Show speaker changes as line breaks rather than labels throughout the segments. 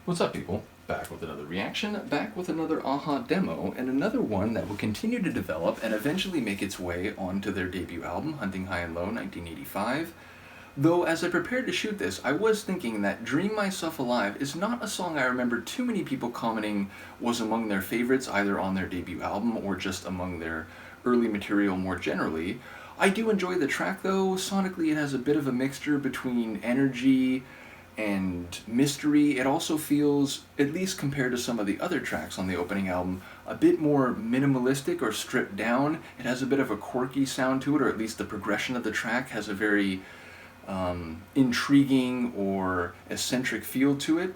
What's up, people? Back with another reaction, back with another AHA demo, and another one that will continue to develop and eventually make its way onto their debut album, Hunting High and Low, 1985. Though, as I prepared to shoot this, I was thinking that Dream Myself Alive is not a song I remember too many people commenting was among their favorites, either on their debut album or just among their early material more generally. I do enjoy the track, though. Sonically, it has a bit of a mixture between energy and mystery. It also feels, at least compared to some of the other tracks on the opening album, a bit more minimalistic or stripped down. It has a bit of a quirky sound to it, or at least the progression of the track has a very intriguing or eccentric feel to it.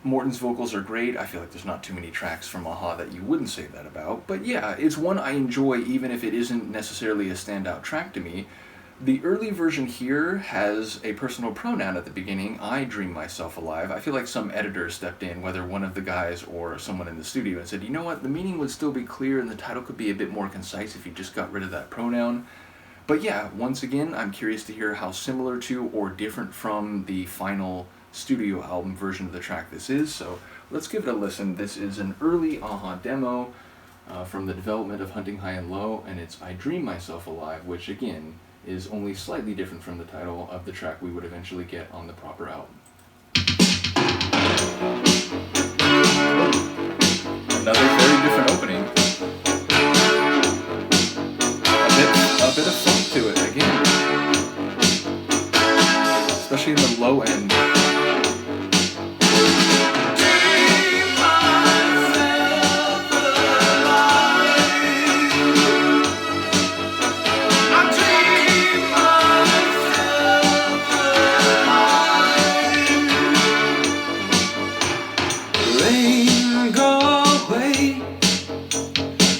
Morton's vocals are great. I feel like there's not too many tracks from AHA that you wouldn't say that about. But yeah, it's one I enjoy even if it isn't necessarily a standout track to me. The early version here has a personal pronoun at the beginning, I dream myself alive. I feel like some editor stepped in, whether one of the guys or someone in the studio, and said, you know what, the meaning would still be clear and the title could be a bit more concise if you just got rid of that pronoun. But yeah, once again, I'm curious to hear how similar to or different from the final studio album version of the track this is, so let's give it a listen. This is an early AHA demo from the development of Hunting High and Low, and it's I Dream Myself Alive, which again is only slightly different from the title of the track we would eventually get on the proper album. Another very different opening. A bit of funk to it again, especially in the low end.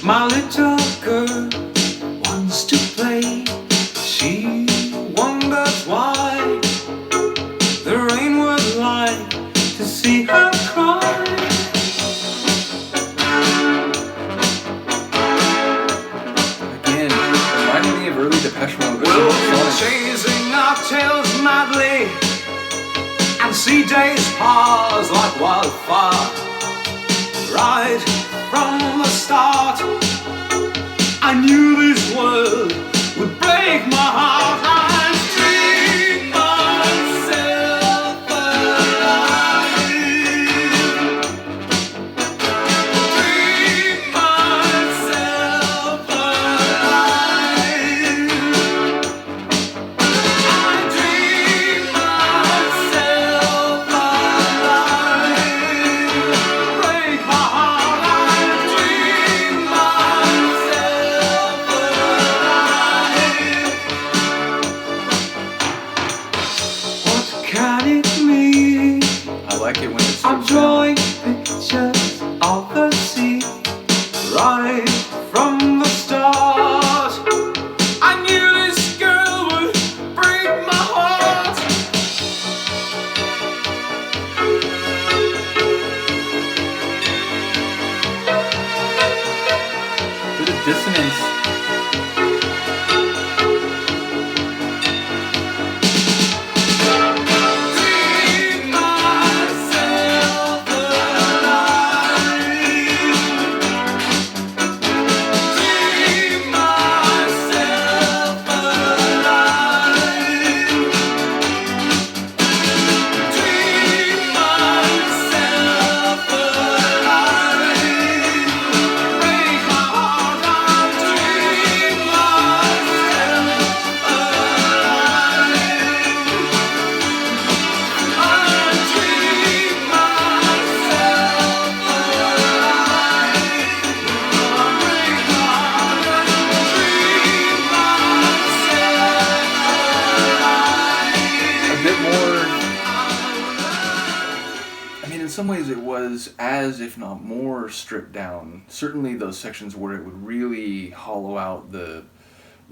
My little girl wants to play. She wonders why the rain would like to see her cry.
Again, reminding me of early Depeche Mode.
We'll chasing our tails madly and see days pass like wildfire. Right from the start, I knew this world would break my heart. I dream myself alive. Dream myself alive. I dream myself alive. Break my heart. I dream myself alive. What can it mean?
I like it when it's
I'm drawing pictures of the sea. Right from the start, I knew this girl would break my heart.
bit of dissonance.
Dream myself alive. Dream myself alive. Dream myself alive. Break my heart. I dream myself alive. I dream myself alive. Break my heart. I dream myself alive.
A bit more, I mean, in some ways it was as, if not more, stripped down. Certainly those sections where it would really hollow out the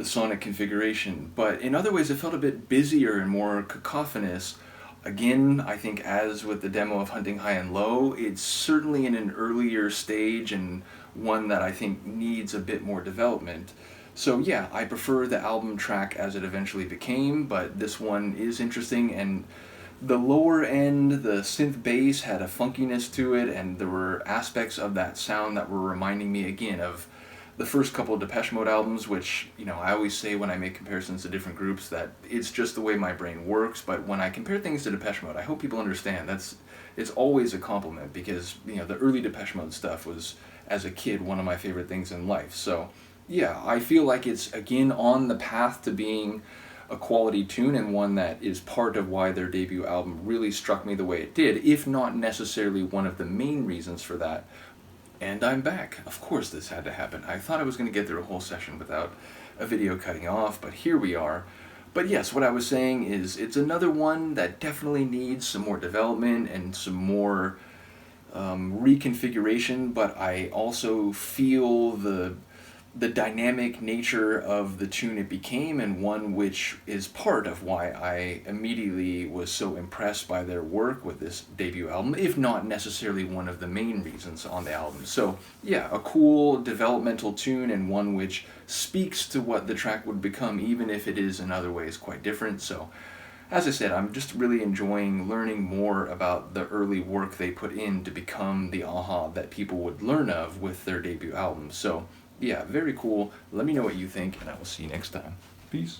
sonic configuration, but in other ways it felt a bit busier and more cacophonous. Again, I think as with the demo of Hunting High and Low, it's certainly in an earlier stage and one that I think needs a bit more development. So yeah, I prefer the album track as it eventually became, but this one is interesting, and the lower end, the synth bass had a funkiness to it, and there were aspects of that sound that were reminding me again of the first couple of Depeche Mode albums, which, you know, I always say when I make comparisons to different groups that it's just the way my brain works, but when I compare things to Depeche Mode, I hope people understand it's always a compliment, because, you know, the early Depeche Mode stuff was, as a kid, one of my favorite things in life. So, yeah, I feel like it's, again, on the path to being a quality tune, and one that is part of why their debut album really struck me the way it did, if not necessarily one of the main reasons for that. And I'm back. Of course this had to happen. I thought I was going to get through a whole session without a video cutting off, but here we are. But yes, what I was saying is it's another one that definitely needs some more development and some more reconfiguration, but I also feel the dynamic nature of the tune it became, and one which is part of why I immediately was so impressed by their work with this debut album, if not necessarily one of the main reasons on the album. So yeah, a cool developmental tune, and one which speaks to what the track would become, even if it is in other ways quite different. So as I said, I'm just really enjoying learning more about the early work they put in to become the a-ha that people would learn of with their debut album. So yeah, very cool. Let me know what you think, and I will see you next time. Peace.